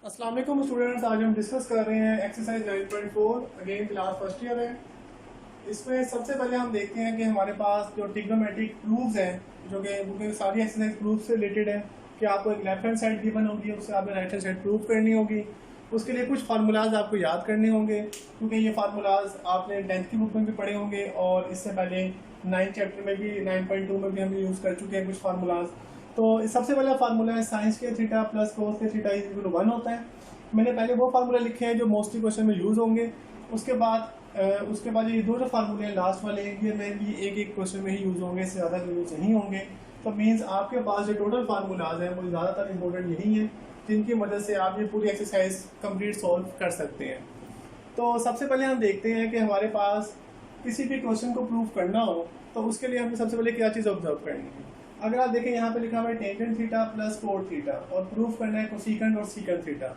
अस्सलाम वालेकुम स्टूडेंट्स। आज हम डिस्कस कर रहे हैं exercise 9.4, again class first year है। इसमें सबसे पहले हम देखते हैं कि हमारे पास जो ट्रिग्नोमेट्रिक प्रूफ्स हैं, जो कि सारी एक्सरसाइज प्रूफ से रिलेटेड है, कि आपको एक लेफ्ट हैंड साइड गिवन होगी, उससे आपने राइट हैंड साइड प्रूफ करनी होगी। उसके लिए कुछ फार्मूलाज आपको याद करने होंगे, क्योंकि ये फार्मूलाज आपने 10th की बुक में भी पढ़े होंगे और इससे पहले 9th चैप्टर में भी 9.2 में भी हम यूज़ कर चुके हैं कुछ फार्मूलाज। तो सबसे पहला फार्मूला है साइंस के थीटा प्लस कोस के थीटा इज इक्वल टू 1 होता है। मैंने पहले वो फार्मूला लिखे हैं जो मोस्टली क्वेश्चन में यूज़ होंगे। उसके बाद ये दो जो फार्मूले हैं लास्ट वाले, ये मैं भी एक एक क्वेश्चन में ही यूज़ होंगे, इससे ज़्यादा यूज़ नहीं होंगे। तो मीन्स आपके पास जो टोटल फार्मूलाज हैं वो ज़्यादातर इंपॉर्टेंट यही हैं, जिनकी मदद से आप ये पूरी एक्सरसाइज कंप्लीट सॉल्व कर सकते हैं। तो सबसे पहले हम देखते हैं कि हमारे पास किसी भी क्वेश्चन को प्रूव करना हो तो उसके लिए हमें सबसे पहले क्या चीज़ ऑब्जर्व करनी है। अगर आप देखें यहाँ पे लिखा हुआ है tangent theta plus cot theta और प्रूफ करना है कोसेकेंट और सीकेंट थीटा।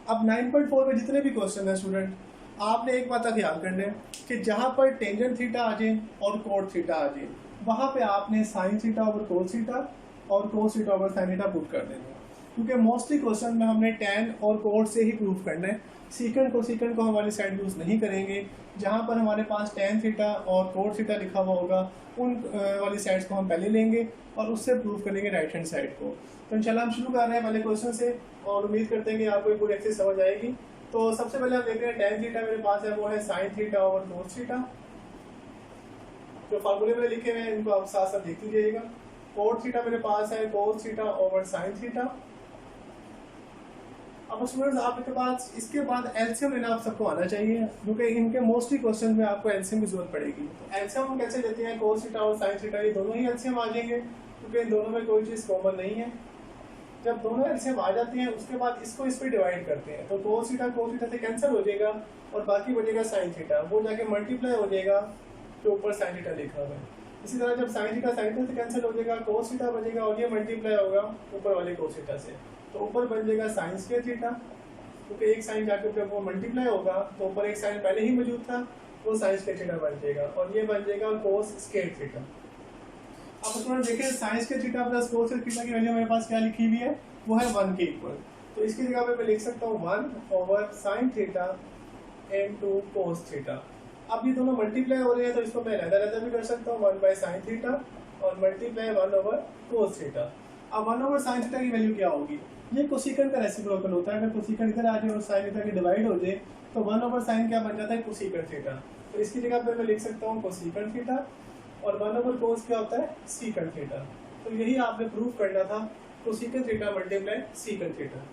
अब 9.4 में जितने भी क्वेश्चन हैं स्टूडेंट, आपने एक बात का ख्याल करना है कि जहाँ पर टेंजेंट थीटा आ जाए और कोट थीटा आ जाए, वहाँ पे आपने sine theta over cos theta और cos theta over sine theta put कर देना है, क्योंकि मोस्टली क्वेश्चन में हमने टेन और कोट से ही प्रूफ करना है। सीकेंट कोसेकेंट को हमारी साइड यूज़ नहीं करेंगे। जहाँ पर हमारे पास टेन थीटा और कोट थीटा लिखा हुआ होगा उन वाली साइड्स को हम पहले लेंगे और उससे प्रूफ करेंगे राइट हैंड साइड को। तो इंशाल्लाह हम शुरू कर रहे हैं पहले क्वेश्चन से और उम्मीद करते हैं कि आपको ये पूरी एक्सरसाइज समझ आएगी। तो सबसे पहले हम देखते हैं टेन थीटा मेरे पास है वो है साइन थीटा और कोस थीटा। जो फार्मूले में लिखे हुए हैं इनको आप साथ साथ देख लीजिएगा। कोट थीटा मेरे पास है कोस थीटा ओवर साइन थीटा। अब स्टूडेंट्स आपके पास इसके बाद एलसीएम लेना आप सबको आना चाहिए, क्योंकि इनके मोस्टली क्वेश्चन में आपको एलसीएम की जरूरत पड़ेगी। तो एलसीएम हम कैसे लेते हैं, कोस थीटा और साइन थीटा ये दोनों ही एलसीएम आ जाएंगे, क्योंकि इन दोनों में कोई चीज़ कॉमन नहीं है। जब दोनों एलसीएम आ जाते हैं उसके बाद इसको इस पर डिवाइड करते हैं, तो कोस थीटा से कैंसिल हो जाएगा और बाकी बचेगा साइन थीटा, वो जाके मल्टीप्लाई हो जाएगा जो ऊपर साइन थीटा लिखा हुआ है। इसी तरह जब साइन थीटा से कैंसिल हो जाएगा, कोस थीटा बचेगा और ये मल्टीप्लाई होगा ऊपर वाले कोस थीटा से, तो ऊपर बन जाएगा साइन स्क्वायर थीटा, क्योंकि एक साइन जाकर जब वो मल्टीप्लाई होगा तो ऊपर एक साइन पहले ही मौजूद था, वो साइन स्क्वायर थीटा बन जाएगा और ये बन जाएगा कोस स्क्वायर थीटा। अब स्टूडेंट देखें sine square theta plus cos square theta की वैल्यू मेरे पास क्या लिखी हुई है, वो है 1 के इक्वल। तो इसकी जगह पे मैं लिख सकता हूँ 1 over sine theta into cos theta. अब ये दोनों मल्टीप्लाई हो रहे हैं तो इसको मैं अलग भी कर सकता हूँ, 1 बाय साइन थीटा और मल्टीप्लाई 1 ओवर कोस थीटा। अब 1 ओवर साइन थीटा की वैल्यू क्या होगी, ये कोसेकेंट का रेसिप्रोकल होता है। अगर कोसेकेंट इधर आ जाए और साइन इधर की डिवाइड हो जाए तो 1 ओवर साइन क्या बन जाता है, कोसेकेंट थीटा। तो इसकी जगह पर मैं लिख सकता हूँ कोसेकेंट थीटा और 1 ओवर कोस क्या होता है, सीकेंट थीटा। तो यही आपने प्रूफ करना था, cosecant theta multiply secant theta.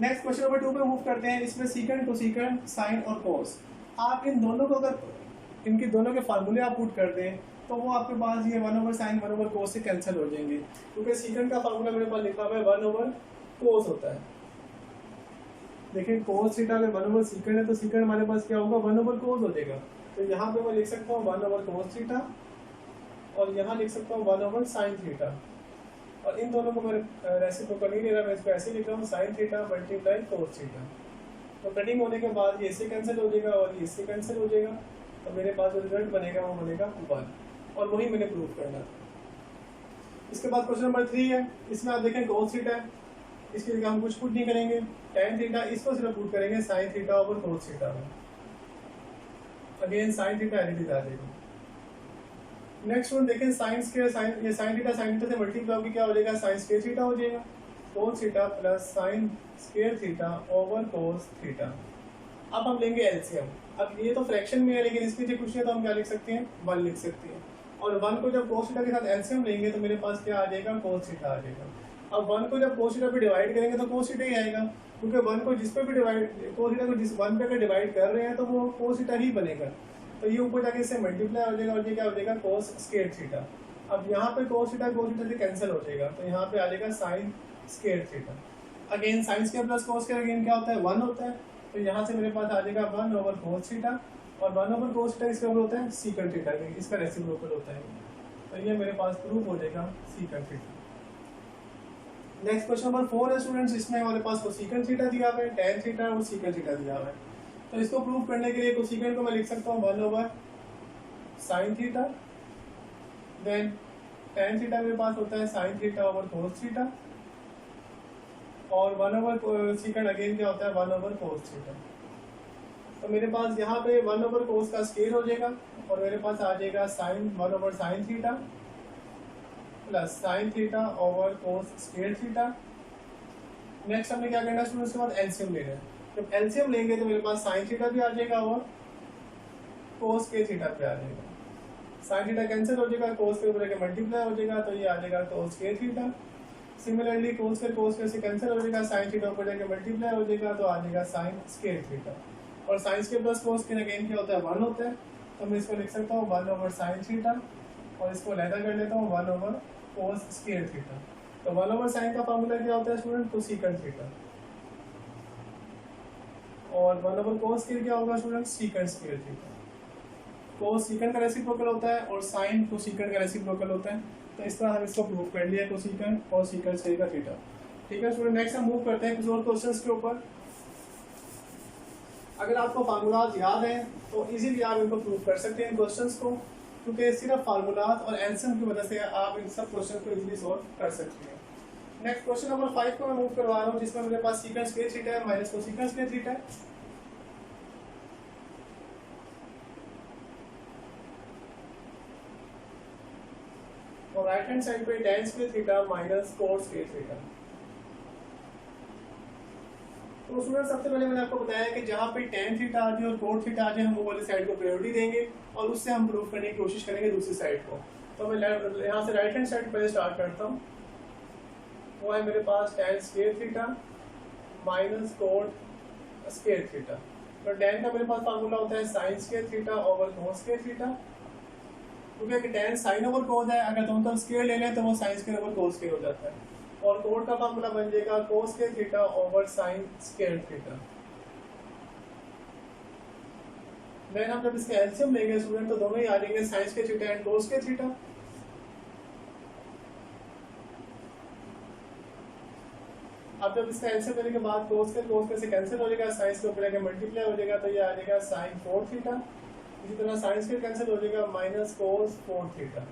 Next question number 2 पे मूव करते हैं। इसमें सीकेंट कोसेकेंट साइन और कोस, आप इन दोनों को अगर इनके दोनों के फार्मूले आप पुट कर दें तो वो आपके पास ये 1 ओवर साइन 1 ओवर कोस से कैंसिल हो जाएंगे, क्योंकि सीकेंट का फार्मूला मेरे पास लिखा हुआ है 1 ओवर कोस होता है। देखिए कोस थीटा अगर 1 ओवर सीकेंट है तो सीकेंट हमारे पास क्या होगा, 1 ओवर कोस हो जाएगा। तो यहाँ पे मैं लिख सकता हूँ 1 ओवर कोस थीटा और यहाँ लिख सकता हूँ 1 ओवर साइन थीटा, और इन दोनों को मैं रेसिप्रोकल नहीं ले रहा, मैं इसको ऐसे लिख रहा हूँ sine theta multiply cos theta. तो कटिंग होने के बाद ये इससे कैंसिल हो जाएगा और ये इससे कैंसिल हो जाएगा, तो मेरे पास जो रिजल्ट बनेगा वो बनेगा 1, और वही मैंने प्रूव करना था। इसके बाद क्वेश्चन नंबर 3 है। इसमें आप देखें कोस थीटा है, इसकी जगह हम कुछ पुट नहीं करेंगे, टेन थीटा इसको सिर्फ पुट करेंगे sign theta over cos theta में। अगेन साइन थीटा एडिट आ जाएगा। नेक्स्ट वन देखें साइन स्क्वायर साइन, ये साइन थीटा से मल्टीप्लाई होकर क्या हो जाएगा, साइन स्क्वायर थीटा हो जाएगा। Cos theta plus sine square theta over cos theta. अब हम लेंगे एलसीएम। अब ये तो फ्रैक्शन में है, लेकिन इसके लिए कुछ नहीं तो हम क्या लिख सकते हैं, 1 लिख सकते हैं। और 1 को जब कोस थीटा के साथ एलसीएम लेंगे तो मेरे पास क्या आ जाएगा, कोस थीटा आ जाएगा। अब 1 को जब कोस थीटा पे डिवाइड करेंगे तो कोस थीटा ही आएगा, क्योंकि 1 को जिस पे भी डिवाइड, कोस थीटा को जिस 1 पे अगर डिवाइड कर रहे हैं तो वो कोस थीटा ही बनेगा। तो ये ऊपर जाके इससे मल्टीप्लाई हो जाएगा और ये क्या हो जाएगा, कोस स्क्वायर थीटा। अब यहाँ पे कोस थीटा से कैंसिल हो जाएगा, तो यहाँ पे आ जाएगा sine square theta. Again sine square plus cos square again क्या होता है, 1 होता है। तो यहाँ से मेरे पास आ जाएगा 1 ओवर कोस थीटा, और 1 ओवर कोस थीटा इसका होता है सीकेंट थीटा, इसका रेसिप्रोकल होता है। तो ये मेरे पास प्रूफ हो जाएगा secant theta. Next question number 4 है स्टूडेंट्स। इसमें हमारे पास कोसेकेंट थीटा दिया हुआ है, टेन थीटा और सीकेंट थीटा दिया हुआ है। तो इसको प्रूव करने के लिए कोसेकेंट को मैं लिख सकता हूँ 1 over sine theta, then tan theta मेरे पास होता है sine theta over cos theta, और 1/, सीकेंड अगेन क्या होता है 1/cos थीटा। तो मेरे पास यहाँ पे 1/cos का स्केयर हो जाएगा और मेरे पास आ जाएगा sine 1/sin theta plus sine theta over cos square theta. Next हमने क्या करना है स्टूडेंट्स, उसके बाद एलसीएम लेना है। जब एलसीएम लेंगे तो मेरे पास साइन थीटा भी आ जाएगा और कोस के थीटा पे आ जाएगा। साइन थीटा कैंसिल हो जाएगा, कोस के ऊपर मल्टीप्लाई हो जाएगा, तो ये आ जाएगा कोस के थीटा। सिमिलरली कोस के से कैंसिल हो जाएगा, साइन थीटा ऊपर जाके मल्टीप्लाई हो जाएगा, तो आ जाएगा साइन स्केयर थीटा। और साइन स्केयर प्लस कोस के अगेन क्या होता है 1 होता है, तो मैं इसको लिख सकता हूँ 1/sin थीटा और इसको लहदा कर लेता हूँ 1/cos स्केयर थीटा। तो 1/sin का फार्मूला क्या होता है स्टूडेंट, कोसेकंड थीटा, और 1/cos स्केयर क्या होगा स्टूडेंट, सीकंड स्केयर थीटा। कोस सीकंड का रेसिप्रोकल होता है और साइन कोसेकंड का रेसिप्रोकल होता है। तो इस तरह हम इसको प्रूव कर लिया कोसेकंड और सीकंड स्केयर का थीटा। ठीक है स्टूडेंट, नेक्स्ट हम मूव करते हैं कुछ और क्वेश्चंस के ऊपर। अगर आपको फार्मूलाज याद हैं तो इजीली आप इनको प्रूव कर सकते हैं इन क्वेश्चंस को, क्योंकि सिर्फ फार्मूलाज और एल्सियम की वजह से आप इन सब क्वेश्चन को इजीली सॉल्व कर सकते हैं। नेक्स्ट क्वेश्चन नंबर 5 को मैं मूव करवा रहा हूँ, जिसमें मेरे पास सीकंड स्केयर थीटा है माइनस कोसेकंड स्केयर थीटा है। और राइट हैंड साइड पे tan square theta minus cos square theta. तो स्टूडेंट सबसे पहले मैंने आपको बताया कि जहाँ पे tan थीटा आ जाए और cos थीटा आ जाए हम वो वाली साइड को प्रायोरिटी देंगे और उससे हम प्रूव करने की कोशिश करेंगे दूसरी साइड को। तो मैं यहाँ से राइट हैंड साइड पहले स्टार्ट करता हूँ। वो है मेरे पास tan square theta minus cos square theta. तो tan का मेरे पास फार्मूला होता है sin square theta over cos square theta, क्योंकि tan sin ओवर cos है, अगर दोनों तरफ स्क्वायर ले लें तो वो sin square over cos square हो जाता है। और कोड का फार्मूला बन जाएगा cos square theta over sin square theta. Then हम जब इसका एलसीएम लेंगे स्टूडेंट तो दोनों ही आ जाएंगे sin square theta and cos square theta. अब जब इसका एलसीएम लेने के बाद cos स्क्वायर से कैंसिल हो जाएगा, sin के ऊपर आके मल्टीप्लाई हो जाएगा, तो ये आ जाएगा sin 4 थीटा। इसी तरह sin स्क्वायर कैंसिल हो जाएगा माइनस cos 4 थीटा।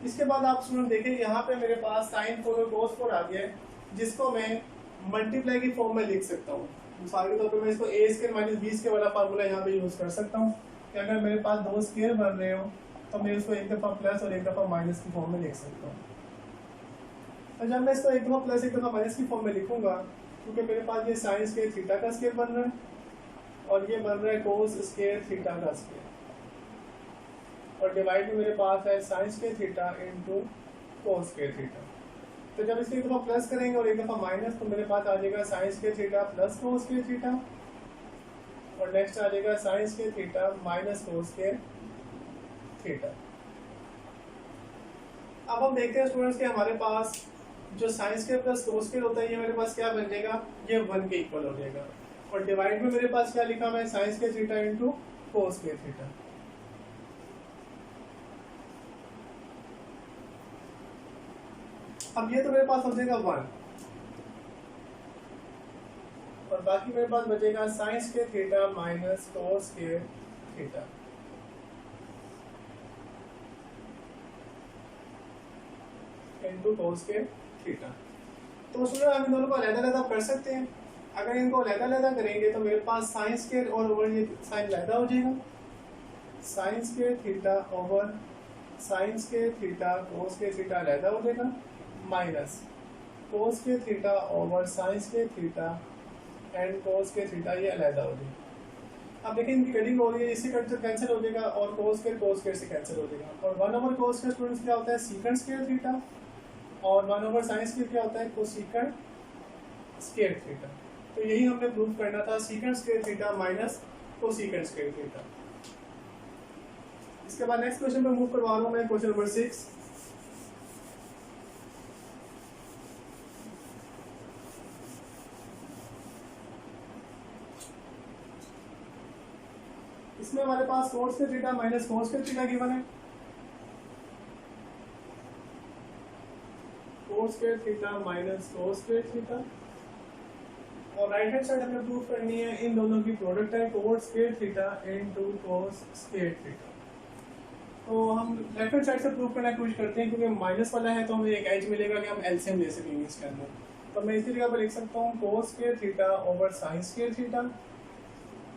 इसके बाद आप स्टूडेंट देखें यहाँ पे मेरे पास sin 4 और cos 4 आ गया है, जिसको मैं मल्टीप्लाई की फॉर्म में लिख सकता हूँ। मिसाल के तौर पे मैं इसको a square minus b square वाला फार्मूला यहाँ पे यूज कर सकता हूँ कि अगर मेरे पास दो स्क्वायर बन रहे हो तो मैं इसको एक दफ़ा प्लस और एक दफ़ा माइनस की फॉर्म में लिख सकता हूँ। तो जब मैं इसको एक दफ़ा प्लस एक दफ़ा माइनस की फॉर्म में लिखूंगा, क्योंकि मेरे पास ये sin स्क्वायर थीटा का स्क्वायर बन रहा है और ये बन रहा है cos स्क्वायर थीटा का स्क्वायर, और डिवाइड में मेरे पास है sin square theta into cos square theta. तो जब इसको एक दफ़ा प्लस करेंगे और एक दफ़ा माइनस, तो मेरे पास आ जाएगा sin square theta plus cos square theta, और नेक्स्ट आ जाएगा sin square theta minus cos square theta. अब हम देखते हैं स्टूडेंट्स कि हमारे पास जो sin square plus cos square होता है ये मेरे पास क्या बन जाएगा, ये 1 के इक्वल हो जाएगा, और डिवाइड में मेरे पास क्या लिखा हुआ है sin square theta into cos square theta. अब ये तो मेरे पास हो जाएगा 1 और बाकी मेरे पास बचेगा sin square theta minus cos square theta. Into cos square theta. तो स्टूडेंट हम इन दोनों को अलग-अलग कर सकते हैं। अगर इनको अलग-अलग करेंगे तो मेरे पास sin स्क्वायर और ओवर ये sin अलग हो जाएगा, sin square theta over sin square theta cos square theta अलग हो जाएगा, minus cos square theta over sin square theta and cos square theta ये अलग हो जाएगा। अब देखिए इनकी कटिंग हो रही है, इससे कट कैंसिल हो जाएगा और cos स्क्वायर से कैंसिल हो जाएगा, और 1/cos स्क्वायर स्टूडेंट्स क्या होता है सीकंड स्क्वायर थीटा, और 1/sin स्क्वायर क्या होता है कोसेकंड स्क्वायर थीटा। तो यही हमने प्रूव करना था, second square theta minus cosecant square theta. इसके बाद नेक्स्ट क्वेश्चन पे मूव करवा रहा हूँ मैं, क्वेश्चन नंबर 6। इसमें हमारे पास cos square theta minus cos square theta given है, cos square theta minus cos square theta, और राइट हैंड साइड हमें प्रूव करनी है इन दोनों की प्रोडक्ट है cos square theta into cos square theta. तो हम लेफ्ट हैंड साइड से प्रूव करने की कोशिश करते हैं, क्योंकि माइनस वाला है तो हमें एक एज मिलेगा कि हम एलसीएम ले सकेंगे इसके अंदर। तो मैं इसी जगह पर लिख सकता हूँ cos square theta over sine square theta,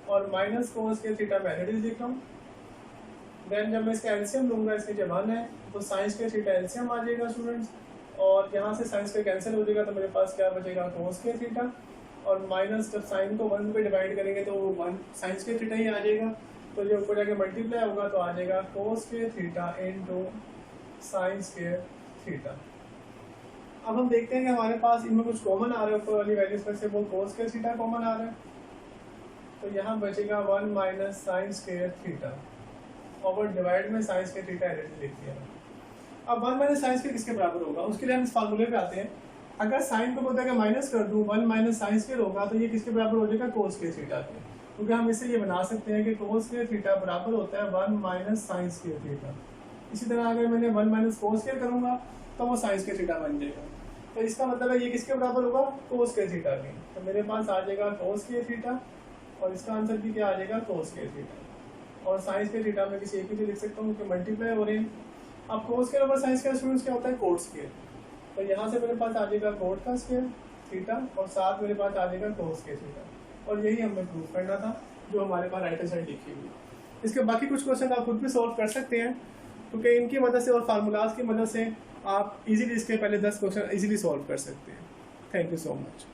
और माइनस कोस स्क्वायर थीटा मैं एज लिख रहा हूँ। देन जब मैं इसका एलसीएम लूँगा, इसके जो 1 है तो साइन स्क्वायर थीटा एलसीएम आ जाएगा स्टूडेंट्स, और यहाँ से साइन स्क्वायर कैंसिल हो जाएगा तो मेरे पास क्या बचेगा कोस स्क्वायर थीटा, और माइनस जब साइन को 1 पे डिवाइड करेंगे तो वो 1 साइन स्क्वायर थीटा ही आ जाएगा, तो जो ऊपर जाके मल्टीप्लाई होगा तो आ जाएगा cos square theta into sine square theta. अब हम देखते हैं कि हमारे पास इनमें कुछ कॉमन आ रहा है, ऊपर वाली वैल्यूज में से वो कोस स्क्वायर थीटा कॉमन आ रहा है, तो यहाँ बचेगा 1 minus sine square theta over divide में साइन स्क्वायर थीटा डायरेक्टली लिख दिया। अब 1 माइनस साइन स्क्वायर किसके बराबर होगा, उसके लिए हम इस फार्मूले पे आते हैं। अगर साइन को बोलते हैं माइनस कर दूँ 1 माइनस साइन स्क्वायर होगा तो ये किसके बराबर हो जाएगा कोस स्क्वायर थीटा के, क्योंकि हम इससे ये बना सकते हैं कि कोस स्क्वायर थीटा बराबर होता है 1 माइनस साइन स्क्वायर थीटा। इसी तरह अगर मैंने 1 माइनस कोस स्क्वायर करूँगा तो वो साइन स्क्वायर थीटा बन जाएगा, तो इसका मतलब है ये किसके बराबर होगा कोस स्क्वायर थीटा के, तो मेरे पास आ जाएगा कोस स्क्वायर थीटा, और इसका आंसर भी क्या आ जाएगा कोस स्क्वायर थीटा, और साइन स्क्वायर थीटा में किसी एक ही लिख सकता हूँ कि मल्टीप्लाई हो रहे हैं। अब cos square over sine square students क्या होता है कोट स्क्वायर, तो यहाँ से मेरे पास आ जाएगा कोट का स्क्वायर थीटा, और साथ मेरे पास आ जाएगा कोस स्क्वायर थीटा, और यही हमें प्रूव करना था जो हमारे पास राइट साइड लिखी हुई। इसके बाकी कुछ क्वेश्चन आप खुद भी सॉल्व कर सकते हैं, क्योंकि इनकी मदद से और फार्मूलाज की मदद से आप इजीली इसके पहले 10 क्वेश्चन इजीली सॉल्व कर सकते हैं। Thank you so much.